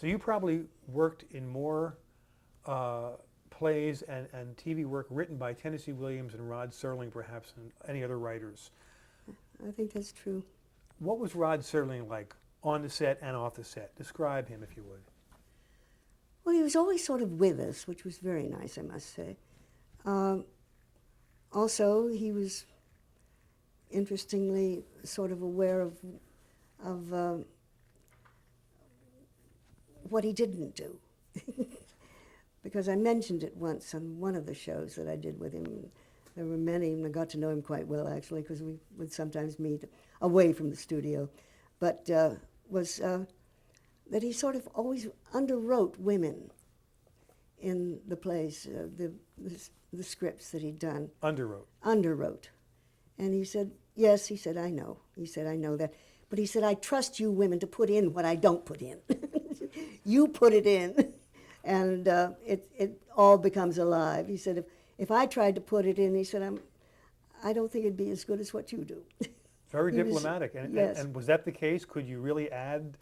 So you probably worked in more uh, plays and TV work written by Tennessee Williams and Rod Serling, perhaps, than any other writers. I think that's true. What was Rod Serling like on the set and off the set? Describe him, if you would. Well, he was always sort of with us, which was very nice, I must say. Um, Also, he was interestingly sort of aware of what he didn't do. Because I mentioned it once on one of the shows that I did with him. There were many, and I got to know him quite well, actually, because we would sometimes meet away from the studio. But that he sort of always underwrote women in the plays, the scripts that he'd done. Underwrote. Underwrote. And he said, yes, he said, I know. He said, I know that. But he said, I trust you women to put in what I don't put in. You put it in, and it all becomes alive. He said, if I tried to put it in, he said, I don't think it'd be as good as what you do. Very He was- diplomatic. yes. And was that the case? Could you really add?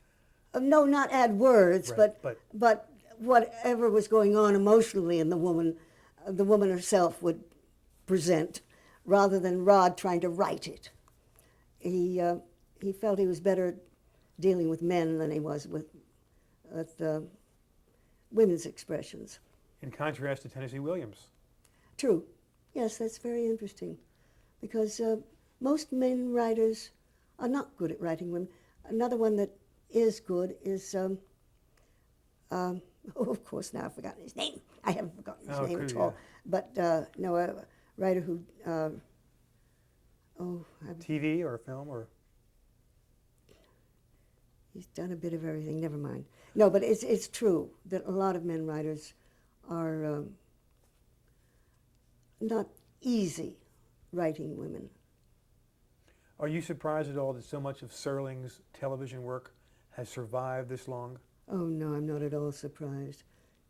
No, not add words, Right, but whatever was going on emotionally in the woman herself would present, rather than Rod trying to write it. He felt he was better dealing with men than he was with women's expressions. In contrast to Tennessee Williams. True. Yes, that's very interesting, because most men writers are not good at writing women. Another one that is good is, oh, of course, now I've forgotten his name. I haven't forgotten his name at all. But no, a writer who, TV or film or? he's done a bit of everything. Never mind. No, but it's true that a lot of men writers are not easy writing women. Are you surprised at all that so much of Serling's television work has survived this long? Oh no, I'm not at all surprised,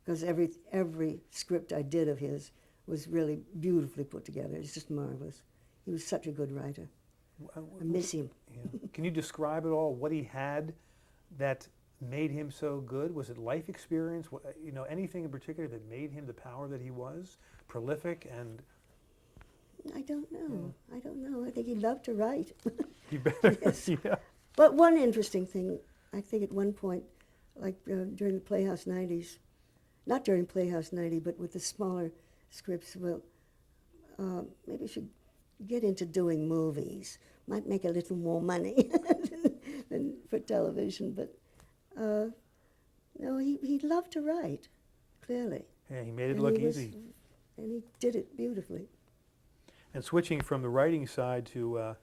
because every script I did of his was really beautifully put together. It's just marvelous. He was such a good writer. I miss him. Yeah. Can you describe at all what he had that made him so good? Was it life experience? Anything in particular that made him the power that he was? Prolific and... I don't know. I don't know. I think he loved to write. You better. Yes. Yeah. But one interesting thing, I think at one point, like during the Playhouse 90s, not during Playhouse 90, but with the smaller scripts, well, maybe we should get into doing movies. Might make a little more money than for television, but no, he loved to write, clearly. Yeah, he made it And look he was- easy. And he did it beautifully. And switching from the writing side to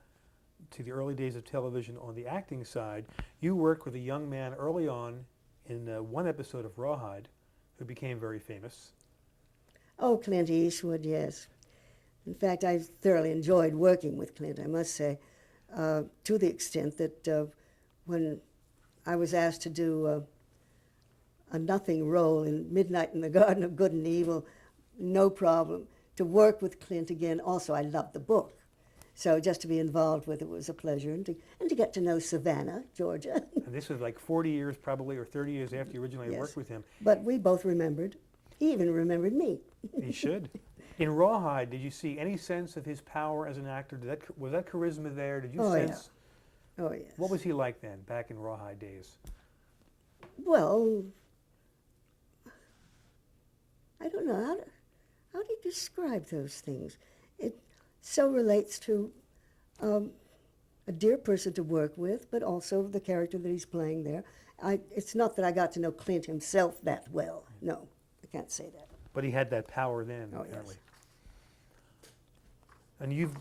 the early days of television on the acting side, you worked with a young man early on in one episode of Rawhide who became very famous. Oh, Clint Eastwood, yes. In fact, I thoroughly enjoyed working with Clint, I must say, to the extent that when I was asked to do a nothing role in Midnight in the Garden of Good and Evil, no problem. To work with Clint again, also I loved the book. So just to be involved with it was a pleasure, and to get to know Savannah, Georgia. And this was like 40 years probably, or 30 years after you originally Yes. worked with him. But we both remembered. He even remembered me. He should. In Rawhide, did you see any sense of his power as an actor? Was that charisma there? Did you Oh, yeah. sense? Oh, yes. What was he like then, back in Rawhide days? Well, I don't know. How do you describe those things? It so relates to a dear person to work with, but also the character that he's playing there. It's not that I got to know Clint himself that well. No, I can't say that. But he had that power then, Oh, apparently. yes. And you've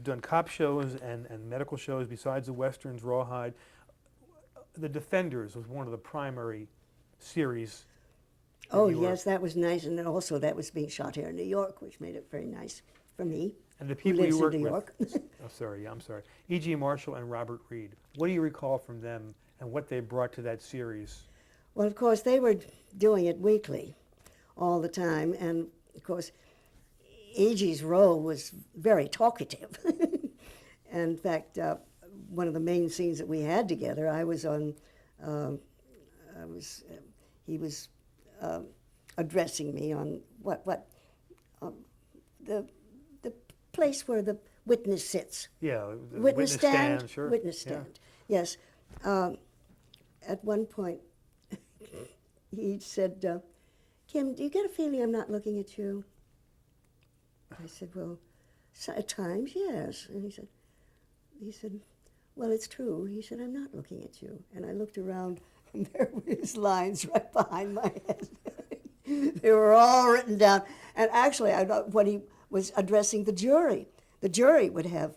done cop shows and medical shows besides the westerns, Rawhide. The Defenders was one of the primary series. that Oh, you were- yes, that was nice. And then also that was being shot here in New York, which made it very nice for me. And the Who people lives you in worked New with. York. I'm sorry. E.G. Marshall and Robert Reed. What do you recall from them and what they brought to that series? Well, of course, they were doing it weekly all the time. And, of course, E.G.'s role was very talkative. In fact, one of the main scenes that we had together, I was on Um, I was, he was addressing me on um, the place where the witness sits. Yeah, the Witness stand? sure. Witness Yeah. stand, yes. At one point, he said, Kim, do you get a feeling I'm not looking at you? I said, well, at times, yes. And he said, well, it's true. He said, I'm not looking at you. And I looked around, and there were his lines right behind my head. They were all written down. And actually, I thought when he was addressing the jury would have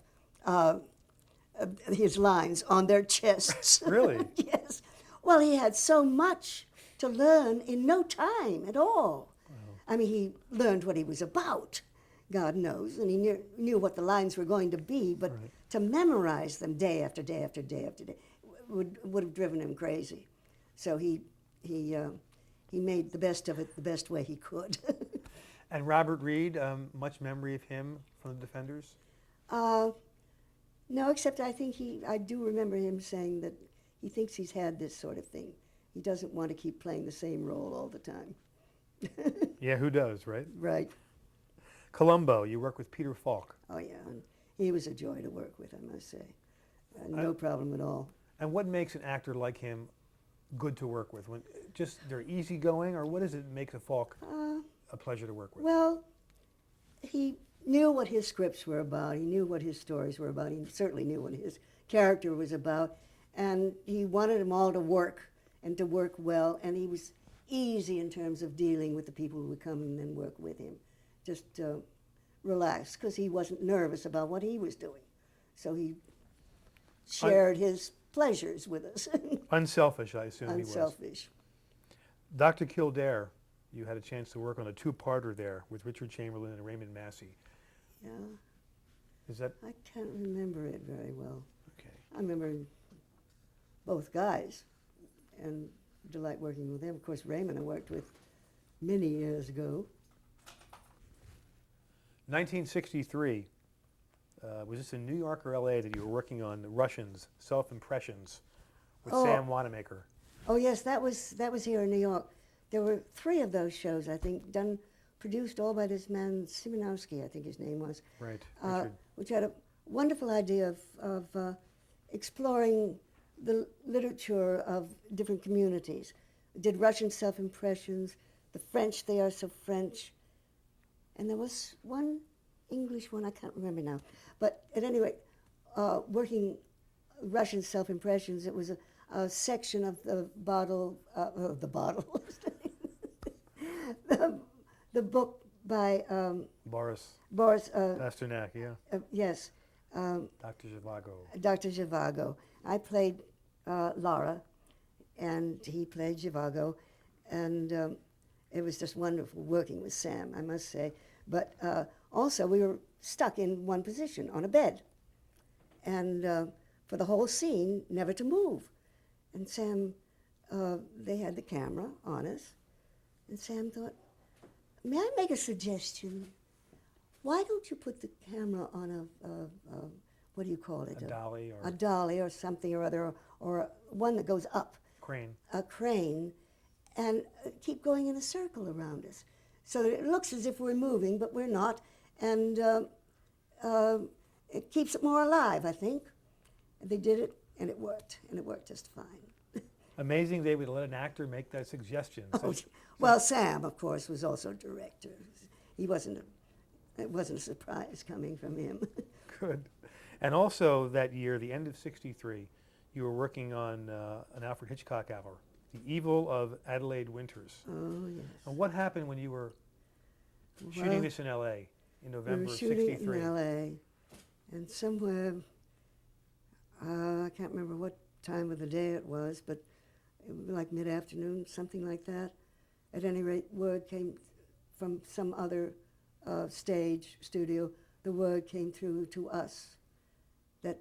his lines on their chests. Really? Yes. Well, he had so much to learn in no time at all. Wow. I mean, he learned what he was about, God knows, and he knew what the lines were going to be, but Right. to memorize them day after day after day after day would have driven him crazy. So he made the best of it the best way he could. And Robert Reed, much memory of him from the Defenders? No, except I do remember him saying that he thinks he's had this sort of thing. He doesn't want to keep playing the same role all the time. Yeah, who does, right? Right. Columbo, you work with Peter Falk. Oh, yeah. And he was a joy to work with, I must say. No problem at all. And what makes an actor like him good to work with? When just they're easygoing, or what does it make the Falk a pleasure to work with? Well, he knew what his scripts were about. He knew what his stories were about. He certainly knew what his character was about. And he wanted them all to work and to work well. And he was easy in terms of dealing with the people who would come and work with him. Just relaxed, because he wasn't nervous about what he was doing. So he shared his pleasures with us. Unselfish, I assume he was. Unselfish. Dr. Kildare, you had a chance to work on a two-parter there with Richard Chamberlain and Raymond Massey. Yeah, Is that I can't remember it very well. okay? I remember both guys and delight working with them. Of course, Raymond I worked with many years ago. 1963. Was this in New York or L.A. that you were working on the Russians, Self-Impressions, with Oh. Sam Wanamaker? Oh yes, that was here in New York. There were 3 of those shows, I think, produced all by this man Simonowski, I think his name was. Right, Richard. Which had a wonderful idea of exploring the literature of different communities. Did Russian self-impressions, the French, They Are So French, and there was one English one, I can't remember now. But at any rate, working Russian self-impressions, it was a section of the the book by Boris Boris, Pasternak, yeah. yes, Dr. Zhivago. Dr. Zhivago. I played Laura, and he played Zhivago, and it was just wonderful working with Sam, I must say. But also, we were stuck in one position on a bed, and for the whole scene, never to move. And Sam, they had the camera on us, and Sam thought, may I make a suggestion? Why don't you put the camera on a what do you call it? A dolly or a dolly or something or other, or one that goes up, crane. a crane, and keep going in a circle around us. So that it looks as if we're moving, but we're not, and it keeps it more alive, I think. And they did it, and it worked just fine. Amazing they would let an actor make that suggestion. Oh, well, Sam, of course, was also director. It wasn't a surprise coming from him. Good. And also that year, the end of '63, you were working on an Alfred Hitchcock hour, The Evil of Adelaide Winters. Oh, yes. And what happened when you were shooting Well, this in L.A. in We November were of shooting '63? in L.A., and somewhere, I can't remember what time of the day it was, but it was like mid-afternoon, something like that. At any rate, word came from some other stage studio. The word came through to us that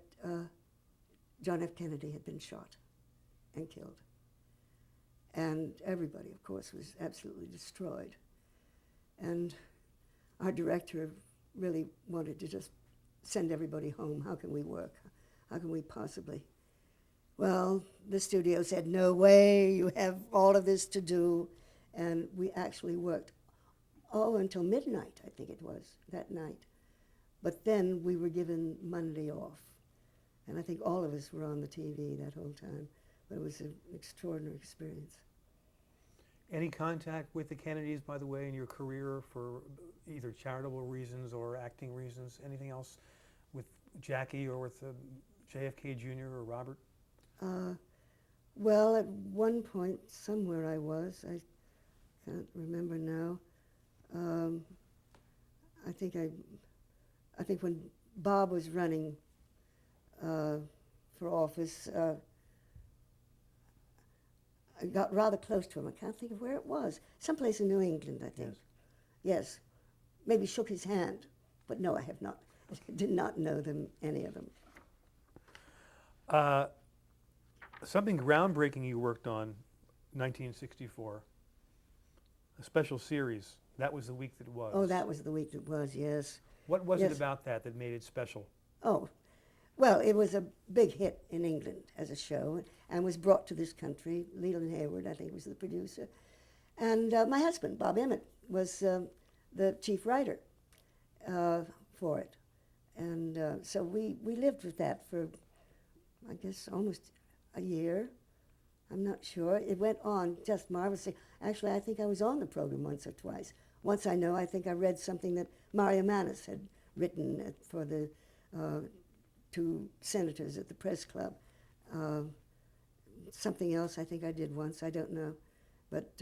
John F. Kennedy had been shot and killed. And everybody, of course, was absolutely destroyed. And our director really wanted to just send everybody home. How can we work? How can we possibly? Well, the studio said, no way, you have all of this to do. And we actually worked, until midnight, I think it was, that night. But then we were given Monday off. And I think all of us were on the TV that whole time. But it was an extraordinary experience. Any contact with the Kennedys, by the way, in your career for either charitable reasons or acting reasons? Anything else with Jackie or with JFK Jr. or Robert? Well, at one point, somewhere I was, I can't remember now. I think when Bob was running for office, I got rather close to him. I can't think of where it was. Someplace in New England, I think. Yes. Maybe shook his hand, but no, I have not. I did not know them, any of them. Something groundbreaking you worked on, 1964, a special series. That was the week that was. Oh, that was the week it was, yes. What was Yes. it about that that made it special? Oh, well, it was a big hit in England as a show and was brought to this country. Leland Hayward, I think, was the producer. And my husband, Bob Emmett, was the chief writer for it. And so we lived with that for, I guess, almost a year. I'm not sure. It went on just marvelously. Actually, I think I was on the program once or twice. Once I think I read something that Mario Manis had written for the two senators at the press club. Something else I think I did once, I don't know. But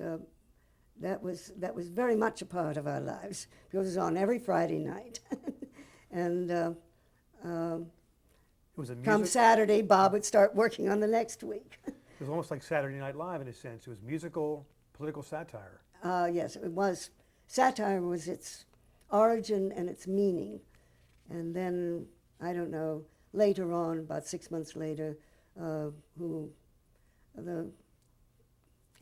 that was very much a part of our lives because it was on every Friday night. And It was a come music. Saturday, Bob would start working on the next week. It was almost like Saturday Night Live in a sense. It was musical, political satire. Yes, it was. Satire was its origin and its meaning. And then, I don't know, later on, about 6 months later, who the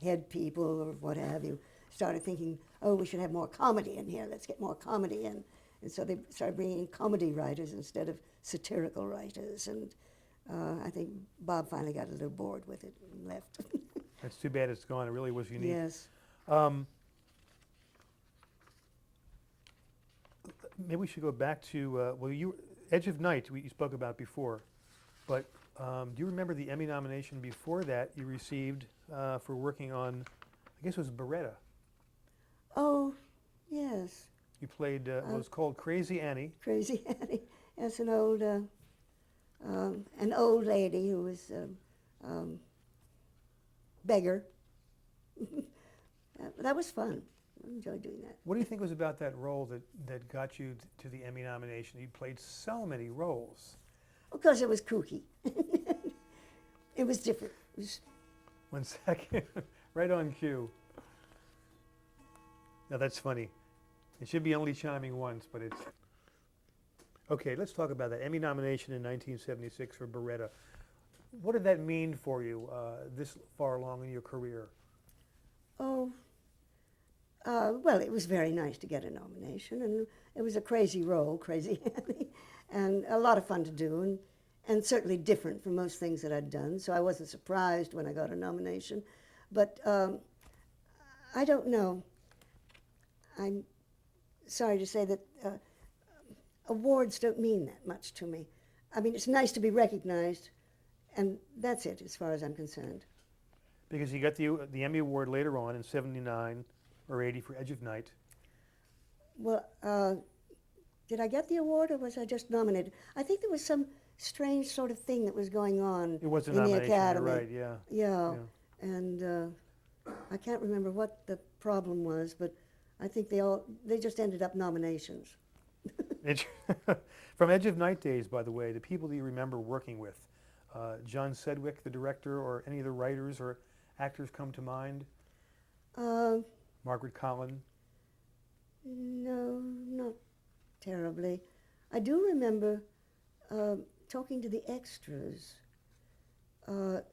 head people or what have you started thinking, oh, we should have more comedy in here. Let's get more comedy in. And so they started bringing in comedy writers instead of satirical writers. And I think Bob finally got a little bored with it and left. It's too bad it's gone. It really was unique. Yes. Maybe we should go back to, Edge of Night, you spoke about before. But do you remember the Emmy nomination before that you received for working on, I guess it was Beretta? Oh, yes. You played, it was called Crazy Annie. Crazy Annie. As an old lady who was beggar. That was fun. I enjoyed doing that. What do you think was about that role that got you to the Emmy nomination? You played so many roles. Because it was kooky. It was different. It was, 1 second, right on cue. Now that's funny. It should be only chiming once, but it's... Okay, let's talk about that Emmy nomination in 1976 for Beretta. What did that mean for you this far along in your career? oh, well, it was very nice to get a nomination, and it was a crazy role, Crazy Annie, and a lot of fun to do, and certainly different from most things that I'd done, so I wasn't surprised when I got a nomination. But I don't know. I'm sorry to say that awards don't mean that much to me. I mean, it's nice to be recognized, and that's it as far as I'm concerned. Because you got the Emmy Award later on in 79 or 80 for Edge of Night. Well, did I get the award or was I just nominated? I think there was some strange sort of thing that was going on It was a in the nomination, Academy. you're right, yeah. Yeah, and I can't remember what the problem was, but I think they just ended up nominations. From Edge of Night days, by the way, the people that you remember working with, John Sedgwick, the director, or any of the writers or actors come to mind? Margaret Collin? No, not terribly. I do remember talking to the extras,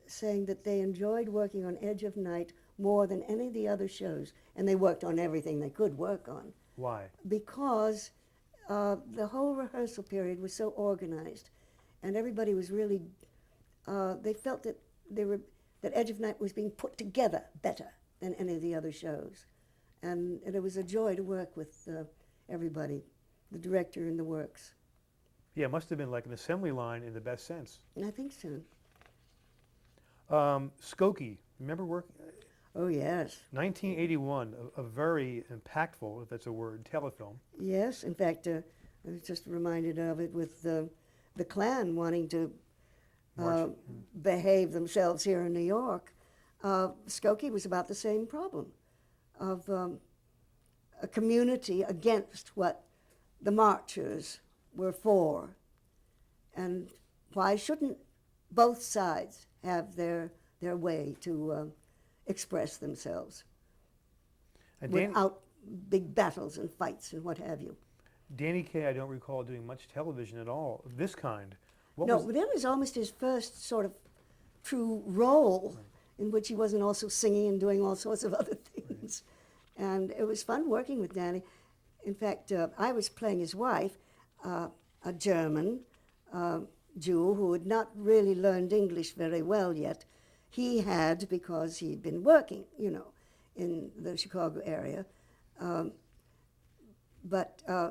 saying that they enjoyed working on Edge of Night more than any of the other shows, and they worked on everything they could work on. Why? Because the whole rehearsal period was so organized, and everybody was really, they felt that that Edge of Night was being put together better than any of the other shows. And it was a joy to work with everybody, the director and the works. Yeah, it must have been like an assembly line in the best sense. And I think so. Skokie, remember work? Oh, yes. 1981, a very impactful, if that's a word, telefilm. Yes. In fact, I was just reminded of it with the Klan wanting to March. behave themselves here in New York. Skokie was about the same problem of a community against what the marchers were for. And why shouldn't both sides have their way to express themselves And without big battles and fights and what have you? Danny Kaye, I don't recall doing much television at all of this kind. What No, was, but that was almost his first sort of true role in which he wasn't also singing and doing all sorts of other things. And it was fun working with Danny. In fact, I was playing his wife, a German Jew who had not really learned English very well yet. He had, because he'd been working, in the Chicago area.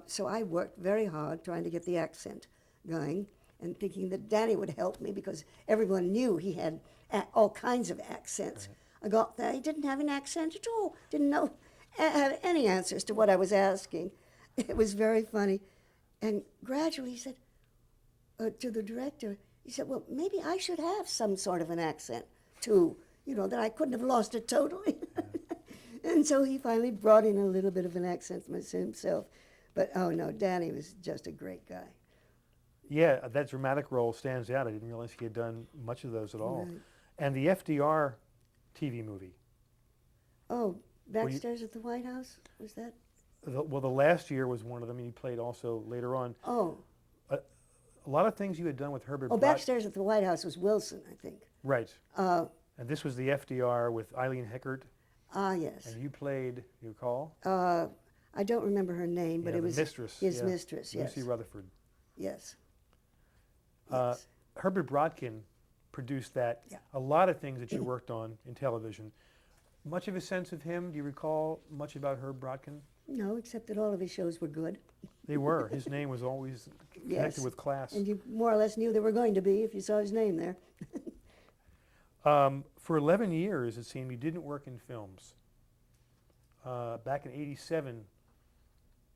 So I worked very hard trying to get the accent going and thinking that Danny would help me because everyone knew he had all kinds of accents. I got there, he didn't have an accent at all, didn't know have any answers to what I was asking. It was very funny. And gradually he said to the director, he said, well, maybe I should have some sort of an accent too, that I couldn't have lost it totally. And so he finally brought in a little bit of an accent himself. But oh no, Danny was just a great guy. yeah, that dramatic role stands out. I didn't realize he had done much of those at all. Right. And the FDR TV movie. Oh, Were you- Backstairs at the White House? Was that? Well, the last year was one of them, and you played also later on. Oh. A lot of things you had done with Herbert Oh, Brott. Backstairs at the White House was Wilson, I think. Right. Uh, And this was the FDR with Eileen Heckert, yes. and you played, you recall? I don't remember her name, but Yeah, it the was mistress, his yeah. mistress, yes. Lucy Rutherford. Yes. Yes. Herbert Brodkin produced that. Yeah. A lot of things that you worked on in television. Much of a sense of him? Do you recall much about Herb Brodkin? No, except that all of his shows were good. They were. His name was always connected Yes. with class. And you more or less knew they were going to be if you saw his name there. For 11 years, it seemed, you didn't work in films. Back in '87,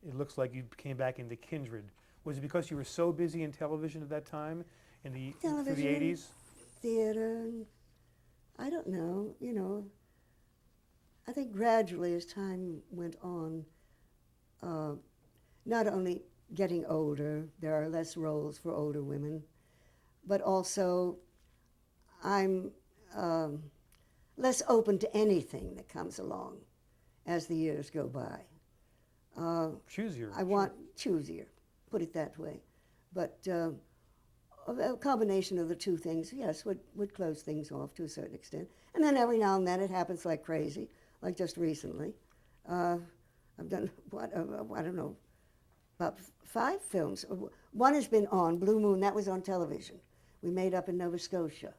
it looks like you came back into Kindred. Was it because you were so busy in television at that time, through the Television. '80s? Theater, and I don't know, I think gradually as time went on, not only getting older, there are less roles for older women, but also I'm less open to anything that comes along as the years go by. Choosier. I want choosier, put it that way. But a combination of the two things, yes, would close things off to a certain extent. And then every now and then it happens like crazy, like just recently. I've done, I don't know, about 5 films. One has been on, Blue Moon, that was on television. We made up in Nova Scotia.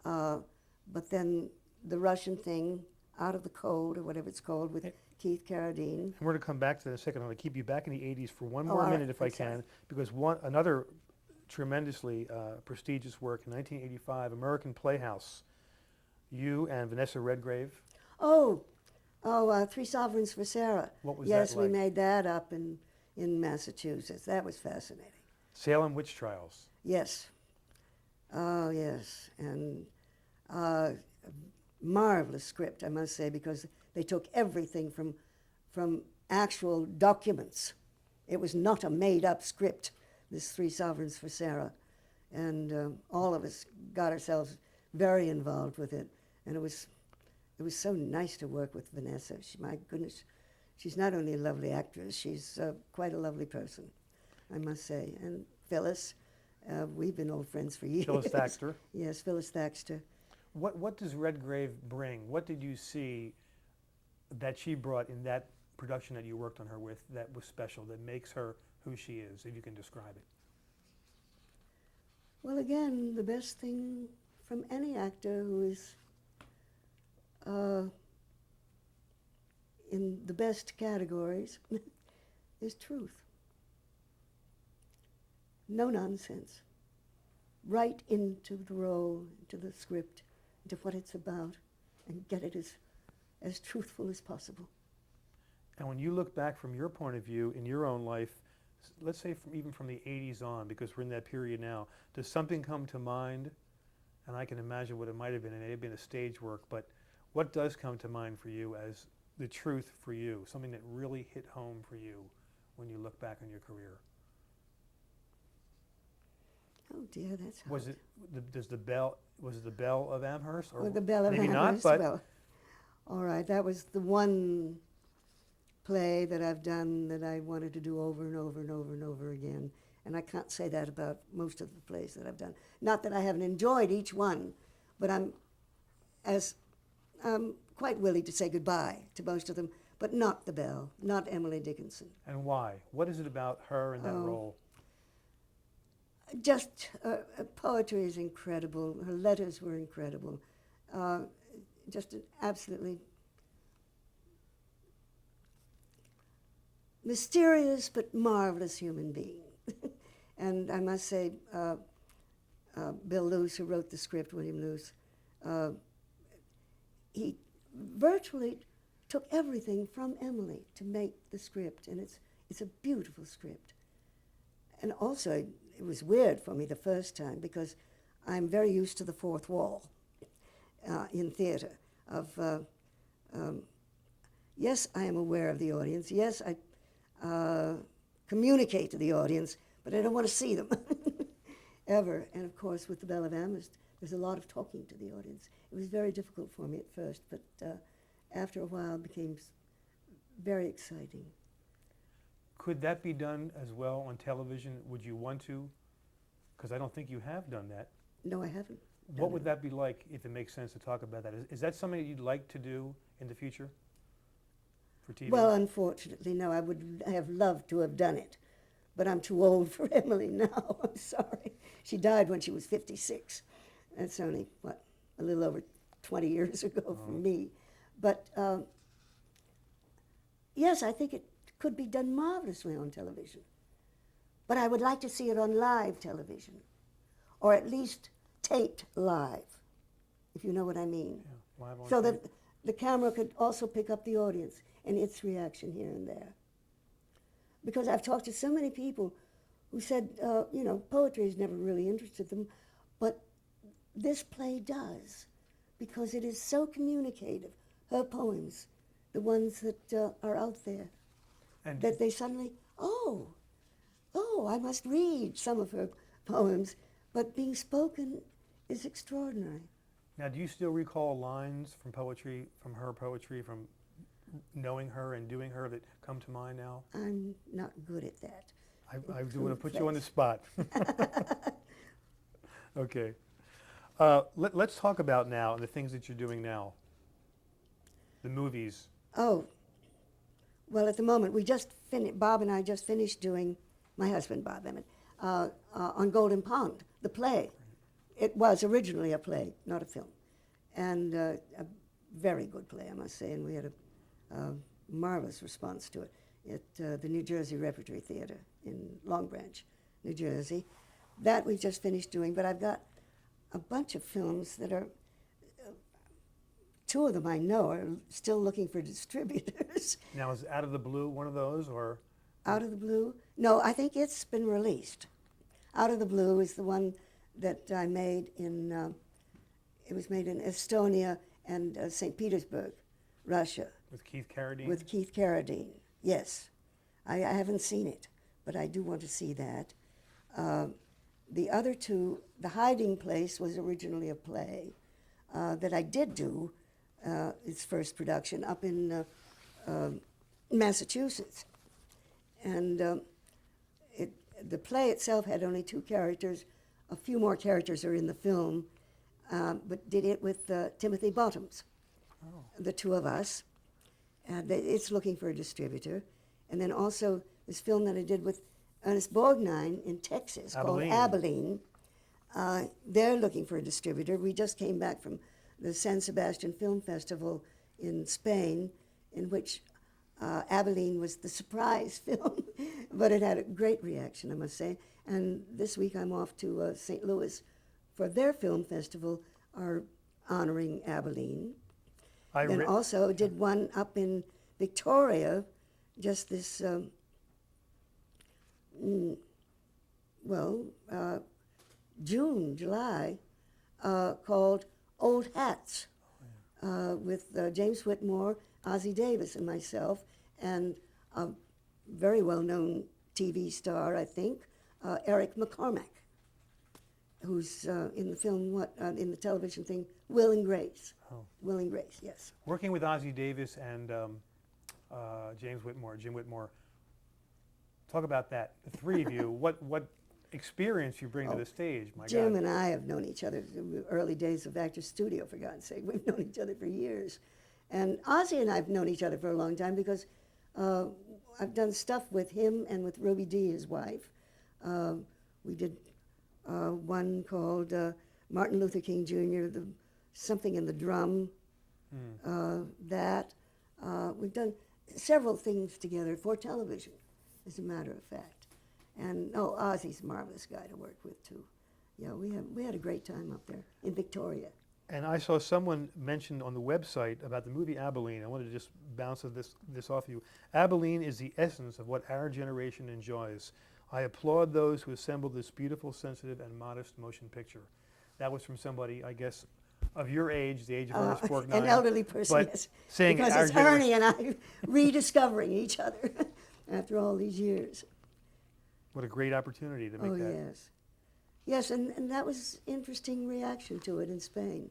But then the Russian thing, Out of the Cold, or whatever it's called, with Keith Carradine. And we're going to come back to that in a second. I'm going to keep you back in the '80s for one Oh, more all right. minute if I I'm sorry. can, because another tremendously prestigious work in 1985, American Playhouse. You and Vanessa Redgrave. Three Sovereigns for Sarah. What was yes, that like? we made that up in Massachusetts. That was fascinating. Salem Witch Trials. Yes. Oh, yes. And marvelous script, I must say, because they took everything from actual documents. It was not a made-up script, this Three Sovereigns for Sarah. And all of us got ourselves very involved with it. And it was so nice to work with Vanessa. My goodness, she's not only a lovely actress, she's quite a lovely person, I must say. And Phyllis, we've been old friends for years. Phyllis Thaxter. Yes, Phyllis Thaxter. What does Redgrave bring? What did you see that she brought in that production that you worked on her with that was special, that makes her who she is, if you can describe it? Well, again, the best thing from any actor who is in the best categories is truth. No nonsense. Right into the role, into the script, into what it's about, and get it as truthful as possible. And when you look back from your point of view in your own life, let's say even from the 80s on, because we're in that period now, does something come to mind? And I can imagine what it might have been. It may have been a stage work, but what does come to mind for you as the truth for you, something that really hit home for you when you look back on your career? Oh dear, that's hard. Was it the Belle of Amherst, Or the Belle of maybe Amherst? not? But Well, all right, that was the one play that I've done that I wanted to do over and over and over and over again. And I can't say that about most of the plays that I've done. Not that I haven't enjoyed each one, but I'm quite willing to say goodbye to most of them, but not the Belle, not Emily Dickinson. And why? What is it about her and that role? Just poetry is incredible. Her letters were incredible. Just an absolutely mysterious but marvelous human being. And I must say, Bill Luce, who wrote the script, William Luce, he virtually took everything from Emily to make the script, and it's a beautiful script. And also, it was weird for me the first time because I'm very used to the fourth wall in theater. Yes, I am aware of the audience. Yes, I communicate to the audience, but I don't want to see them ever. And of course, with the Belle of Amherst, there's a lot of talking to the audience. It was very difficult for me at first, but after a while, it became very exciting. Could that be done as well on television? Would you want to? Because I don't think you have done that. No, I haven't. What would that be like, if it makes sense to talk about that? Is that something that you'd like to do in the future for TV? Well, unfortunately, no. I would have loved to have done it, but I'm too old for Emily now. I'm sorry. She died when she was 56. That's only, what, a little over 20 years ago for me. But yes, I think it could be done marvelously on television. But I would like to see it on live television, or at least taped live, if you know what I mean. Yeah, live on So tape. that the camera could also pick up the audience and its reaction here and there. Because I've talked to so many people who said, poetry has never really interested them, but this play does, because it is so communicative. Her poems, the ones that are out there, And that they suddenly, oh, I must read some of her poems, but being spoken is extraordinary. now, do you still recall lines from poetry, from her poetry, from knowing her and doing her that come to mind now? I'm not good at that. I do want to put you on the spot. Okay. Let's talk about now the things that you're doing now. The movies. Oh, well, at the moment, Bob and I just finished doing, my husband, Bob Emmett, on Golden Pond, the play. It was originally a play, not a film. And a very good play, I must say, and we had a marvelous response to it at the New Jersey Repertory Theater in Long Branch, New Jersey. That we just finished doing, but I've got a bunch of films that are, two of them I know are still looking for distributors. Now, is Out of the Blue one of those, or? Out of the Blue? No, I think it's been released. Out of the Blue is the one that I made in, it was made in Estonia and St. Petersburg, Russia. With Keith Carradine? With Keith Carradine, yes. I haven't seen it, but I do want to see that. The other two, The Hiding Place was originally a play that I did do, its first production, up in Massachusetts. And the play itself had only two characters. A few more characters are in the film, but did it with Timothy Bottoms, the two of us. It's looking for a distributor. And then also this film that I did with Ernest Borgnine in Texas called Abilene. they're looking for a distributor. We just came back from the San Sebastian Film Festival in Spain, in which Abilene was the surprise film, but it had a great reaction, I must say. And this week I'm off to St. Louis for their film festival, are honoring Abilene. Then also did one up in Victoria, just this, June, July, called Old Hats, with James Whitmore, Ossie Davis, and myself, and a very well-known TV star, I think, Eric McCormack, who's in the film, in the television thing, Will and Grace. Oh. Will and Grace, yes. Working with Ossie Davis and Jim Whitmore, talk about that. The three of you, what experience you bring to the stage, my Jim God. and I have known each other in the early days of Actors Studio, for God's sake. We've known each other for years. And Ozzy and I have known each other for a long time because I've done stuff with him and with Ruby Dee, his wife. We did one called Martin Luther King Jr., something in the drum, we've done several things together for television, as a matter of fact. And Ozzy's a marvelous guy to work with too. Yeah, we had a great time up there in Victoria. And I saw someone mentioned on the website about the movie Abilene. I wanted to just bounce this off you. Abilene is the essence of what our generation enjoys. I applaud those who assembled this beautiful, sensitive, and modest motion picture. That was from somebody, I guess, of your age, the age of Ernest Borgnine. An elderly person, but yes. saying Because our it's Ernie and I rediscovering each other after all these years. What a great opportunity to make that. Yes. Yes, and that was interesting reaction to it in Spain,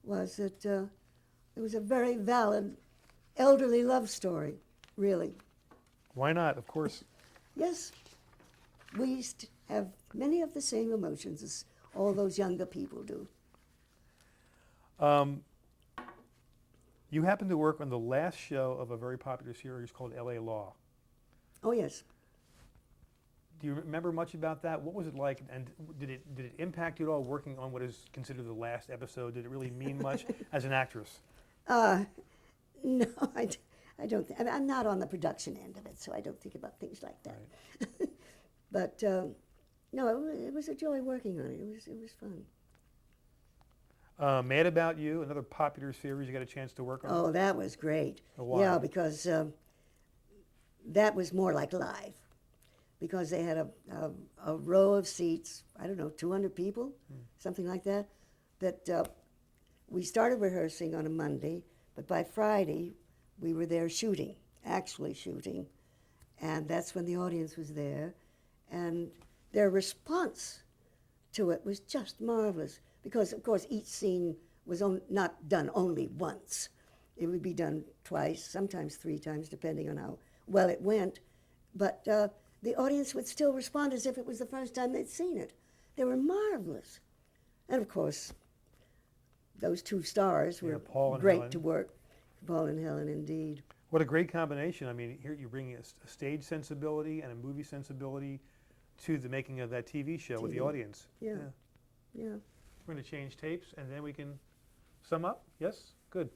was that it was a very valid elderly love story, really. Why not? Of course. Yes. We have many of the same emotions as all those younger people do. You happened to work on the last show of a very popular series called L.A. Law. Oh, yes. Do you remember much about that? What was it like, and did it impact you at all working on what is considered the last episode? Did it really mean much as an actress? No, I don't. I'm not on the production end of it, so I don't think about things like that. Right. But no, it was a joy working on it. It was fun. Mad About You, another popular series you got a chance to work on. Oh, that was great. Why? Yeah, because that was more like live. Because they had a row of seats, I don't know, 200 people, something like that, that we started rehearsing on a Monday, but by Friday we were there shooting, actually shooting, and that's when the audience was there, and their response to it was just marvelous, because of course each scene was not done only once. It would be done twice, sometimes 3 times, depending on how well it went, but the audience would still respond as if it was the first time they'd seen it. They were marvelous. And of course, those 2 stars were Paul and great Helen. to work. Paul and Helen, indeed. What a great combination. I mean, here you're bringing a stage sensibility and a movie sensibility to the making of that TV show with the TV. audience. Yeah. Yeah. We're going to change tapes, and then we can sum up. Yes? Good.